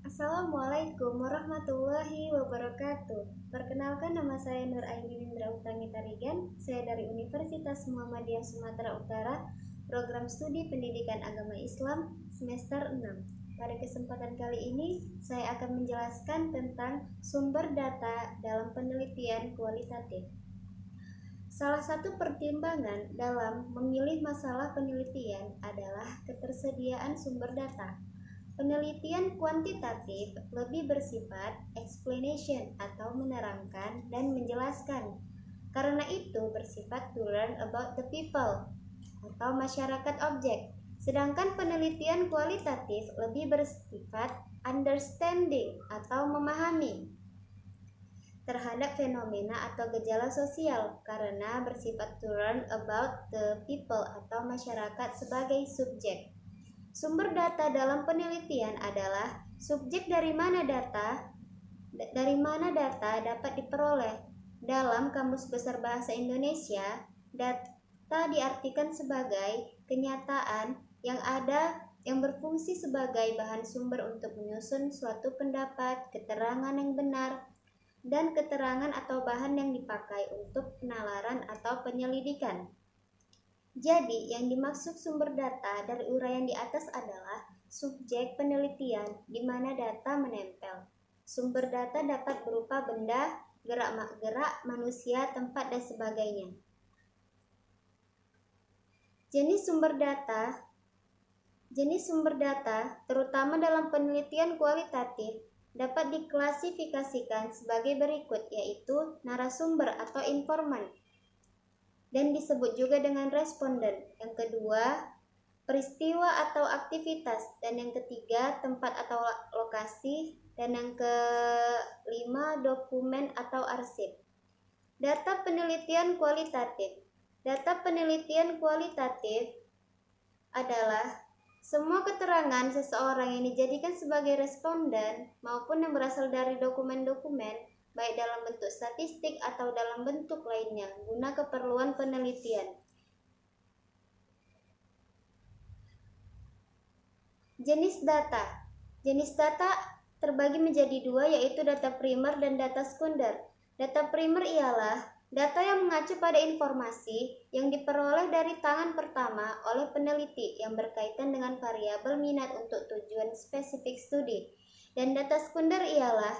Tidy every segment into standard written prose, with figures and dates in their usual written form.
Assalamualaikum warahmatullahi wabarakatuh. Perkenalkan, nama saya Nur Aini Indra Utami Tarigan. Saya dari Universitas Muhammadiyah Sumatera Utara, program studi pendidikan agama Islam semester 6. Pada kesempatan kali ini, saya akan menjelaskan tentang sumber data dalam penelitian kualitatif. Salah satu pertimbangan dalam memilih masalah penelitian adalah ketersediaan sumber data. Penelitian kuantitatif lebih bersifat explanation atau menerangkan dan menjelaskan. Karena itu bersifat to learn about the people atau masyarakat objek. Sedangkan penelitian kualitatif lebih bersifat understanding atau memahami terhadap fenomena atau gejala sosial karena bersifat to learn about the people atau masyarakat sebagai subjek. Sumber data dalam penelitian adalah subjek dari mana data dapat diperoleh. Dalam Kamus Besar Bahasa Indonesia, data diartikan sebagai kenyataan yang ada yang berfungsi sebagai bahan sumber untuk menyusun suatu pendapat, keterangan yang benar, dan keterangan atau bahan yang dipakai untuk penalaran atau penyelidikan. Jadi, yang dimaksud sumber data dari uraian di atas adalah subjek penelitian di mana data menempel. Sumber data dapat berupa benda, gerak manusia, tempat, dan sebagainya. Jenis sumber data, terutama dalam penelitian kualitatif, dapat diklasifikasikan sebagai berikut, yaitu narasumber atau informan, dan disebut juga dengan responden. Yang kedua, peristiwa atau aktivitas, dan yang ketiga, tempat atau lokasi, dan yang kelima, dokumen atau arsip. Data penelitian kualitatif. Data penelitian kualitatif adalah semua keterangan seseorang yang dijadikan sebagai responden maupun yang berasal dari dokumen-dokumen, baik dalam bentuk statistik atau dalam bentuk lainnya, guna keperluan penelitian. Jenis data. Jenis data terbagi menjadi dua, yaitu data primer dan data sekunder. Data primer ialah data yang mengacu pada informasi yang diperoleh dari tangan pertama oleh peneliti yang berkaitan dengan variabel minat untuk tujuan spesifik studi. Dan data sekunder ialah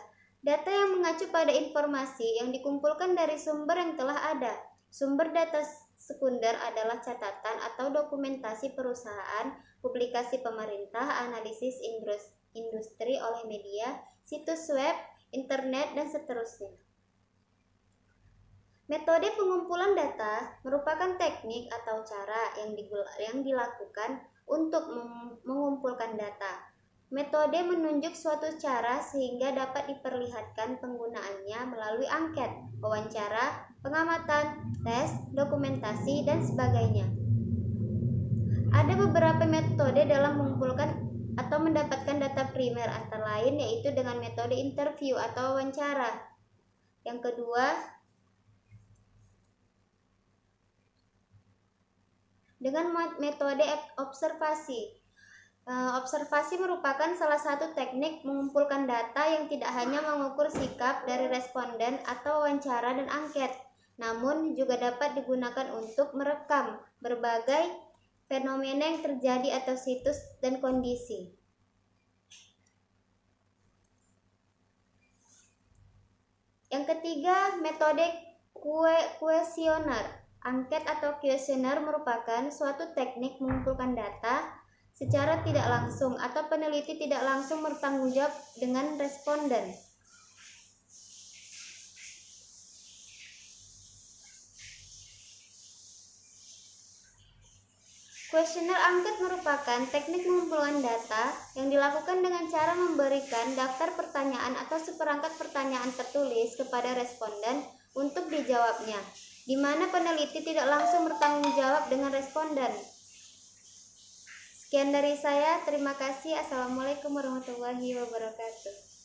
data yang mengacu pada informasi yang dikumpulkan dari sumber yang telah ada. Sumber data sekunder adalah catatan atau dokumentasi perusahaan, publikasi pemerintah, analisis industri oleh media, situs web, internet, dan seterusnya. Metode pengumpulan data merupakan teknik atau cara yang dilakukan untuk mengumpulkan data. Metode menunjuk suatu cara sehingga dapat diperlihatkan penggunaannya melalui angket, wawancara, pengamatan, tes, dokumentasi, dan sebagainya. Ada beberapa metode dalam mengumpulkan atau mendapatkan data primer, antara lain yaitu dengan metode interview atau wawancara. Yang kedua, dengan metode observasi. Observasi merupakan salah satu teknik mengumpulkan data yang tidak hanya mengukur sikap dari responden atau wawancara dan angket, namun juga dapat digunakan untuk merekam berbagai fenomena yang terjadi atau situs dan kondisi. Yang ketiga, metode kuesioner. Angket atau kuesioner merupakan suatu teknik mengumpulkan data secara tidak langsung atau peneliti tidak langsung bertanggung jawab dengan responden. Kuesioner angket merupakan teknik mengumpulkan data yang dilakukan dengan cara memberikan daftar pertanyaan atau seperangkat pertanyaan tertulis kepada responden untuk dijawabnya, di mana peneliti tidak langsung bertanggung jawab dengan responden. Sekian dari saya, terima kasih. Assalamualaikum warahmatullahi wabarakatuh.